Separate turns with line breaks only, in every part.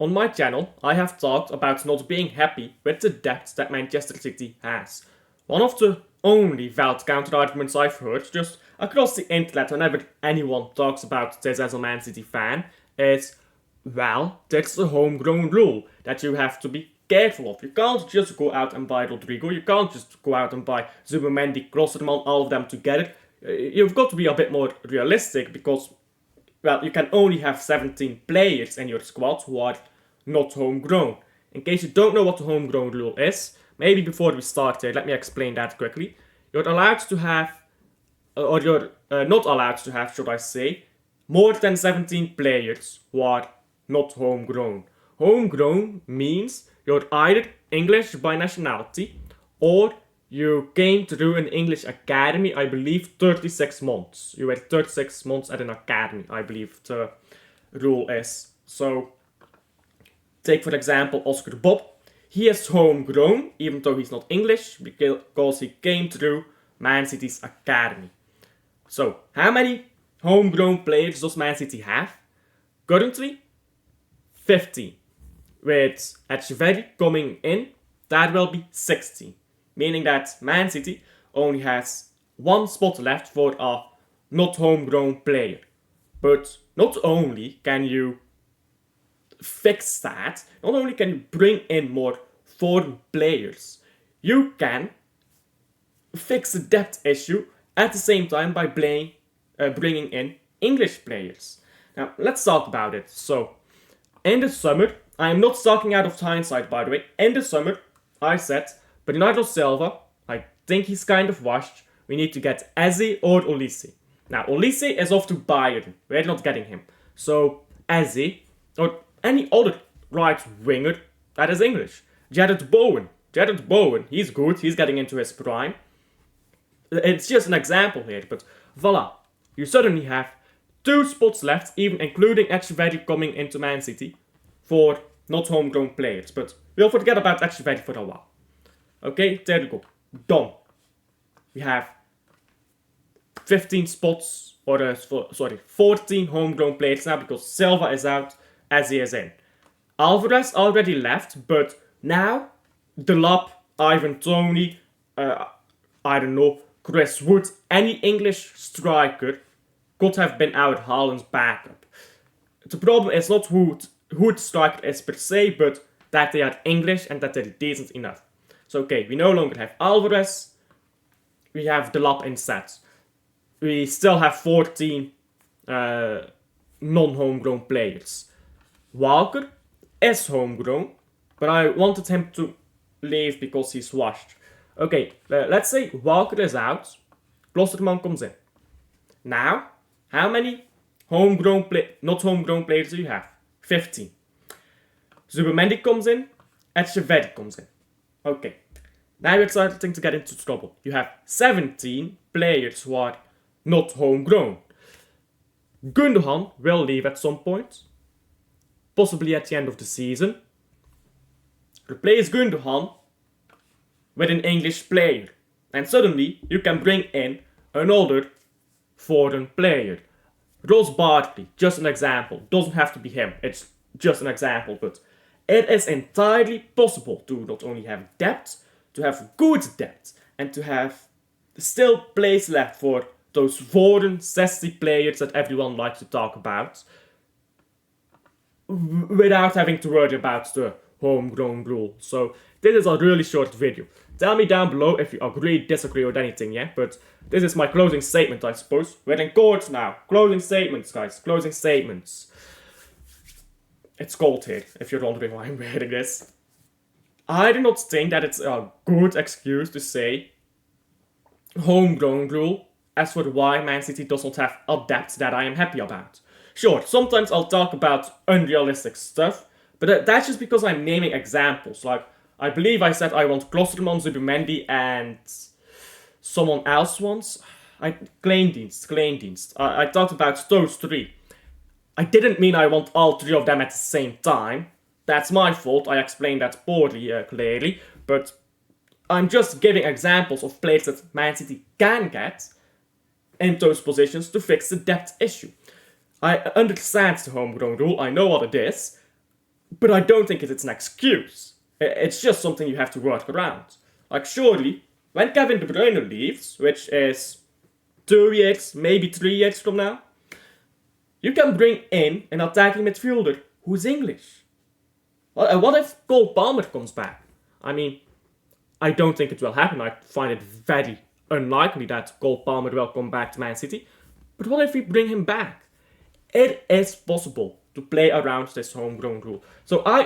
On my channel, I have talked about not being happy with the depth that Manchester City has. One of the only valid counter-arguments I've heard just across the internet whenever anyone talks about this as a Man City fan is, well, that's the homegrown rule that you have to be careful of. You can't just go out and buy Rodrigo, you can't just go out and buy Zubimendi, Klosterman, all of them together. You've got to be a bit more realistic because, well, you can only have 17 players in your squad who are not homegrown. In case you don't know what the homegrown rule is, maybe before we start here, let me explain that quickly. You're allowed to have, or you're not allowed to have, should I say, more than 17 players who are not homegrown. Homegrown means you're either English by nationality or you came through an English academy, I believe 36 months. You were 36 months at an academy, I believe the rule is. So, take for example Oscar Bob. He is homegrown, even though he's not English, because he came through Man City's academy. So, how many homegrown players does Man City have? Currently, 15. With Echeverri coming in, that will be 16. Meaning that Man City only has one spot left for a not homegrown player. But not only can you fix that, not only can you bring in more foreign players, you can fix the depth issue at the same time by bringing in English players. Now, let's talk about it. So, in the summer, I am not talking out of hindsight, by the way. In the summer, I said, Bernardo Silva, I think he's kind of washed. We need to get Eze or Olise. Now, Olise is off to Bayern. We're not getting him. So, Eze, or any other right winger that is English. Jared Bowen, he's good. He's getting into his prime. It's just an example here, but voila. You suddenly have 2 spots left, even including Echeverri coming into Man City, for not homegrown players. But we'll forget about Echeverri for a while. Okay, there you go. Done. We have 15 spots, or 14 homegrown players now because Silva is out, Eze is in. Alvarez already left, but now Delap, Ivan Toney, I don't know, Chris Wood, any English striker could have been out Haaland's backup. The problem is not who the striker is per se, but that they are English and that they're decent enough. So okay, we no longer have Alvarez, we have Delap instead. We still have 14 non-homegrown players. Walker is homegrown, but I wanted him to leave because he's washed. Okay, let's say Walker is out, Klosterman comes in. Now, how many not homegrown players do you have? 15. Zubimendi comes in, Echeverri comes in. Okay, now you're starting to get into trouble. You have 17 players who are not homegrown. Gundogan will leave at some point, possibly at the end of the season. Replace Gundogan with an English player, and suddenly you can bring in another foreign player. Ross Barkley, just an example, doesn't have to be him, it's just an example, but it is entirely possible to not only have depth, to have good depth, and to have still place left for those foreign, sassy players that everyone likes to talk about, without having to worry about the homegrown rule. So, this is a really short video. Tell me down below if you agree, disagree with anything, yeah? But this is my closing statement, I suppose. We're in court now. Closing statements, guys. Closing statements. It's cold here, if you're wondering why I'm wearing this. I do not think that it's a good excuse to say homegrown rule as for why Man City does not have a depth that I am happy about. Sure, sometimes I'll talk about unrealistic stuff, but that's just because I'm naming examples. Like, I believe I said I want Klosterman, Zubimendi, and someone else once. Kleindienst. I talked about those 3. I didn't mean I want all 3 of them at the same time. That's my fault, I explained that poorly, clearly. But I'm just giving examples of players that Man City can get in those positions to fix the depth issue. I understand the homegrown rule, I know what it is. But I don't think it's an excuse. It's just something you have to work around. Like, surely, when Kevin De Bruyne leaves, which is 2 years, maybe 3 years from now, you can bring in an attacking midfielder who's English. What if Cole Palmer comes back? I mean, I don't think it will happen. I find it very unlikely that Cole Palmer will come back to Man City. But what if we bring him back? It is possible to play around this homegrown rule. So I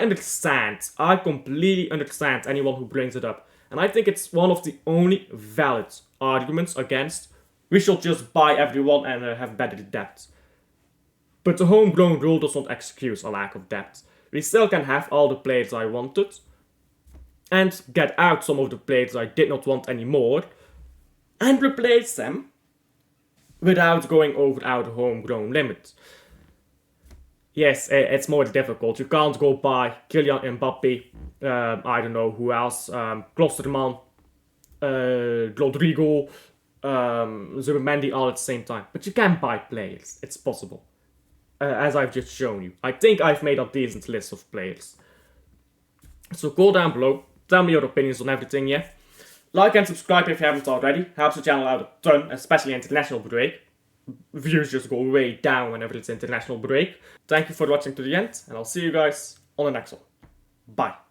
completely understand anyone who brings it up. And I think it's one of the only valid arguments against we should just buy everyone and have better depth. But the homegrown rule does not excuse a lack of depth. We still can have all the players I wanted and get out some of the players I did not want anymore and replace them without going over our homegrown limit. Yes, it's more difficult. You can't go buy Kylian Mbappe, I don't know who else, Klosterman, Rodrigo, Zubimendi all at the same time. But you can buy players. It's possible. As I've just shown you. I think I've made a decent list of players. So go down below. Tell me your opinions on everything, yeah? Like and subscribe if you haven't already. Helps the channel out a ton, especially international break. Views just go way down whenever it's international break. Thank you for watching to the end, and I'll see you guys on the next one. Bye.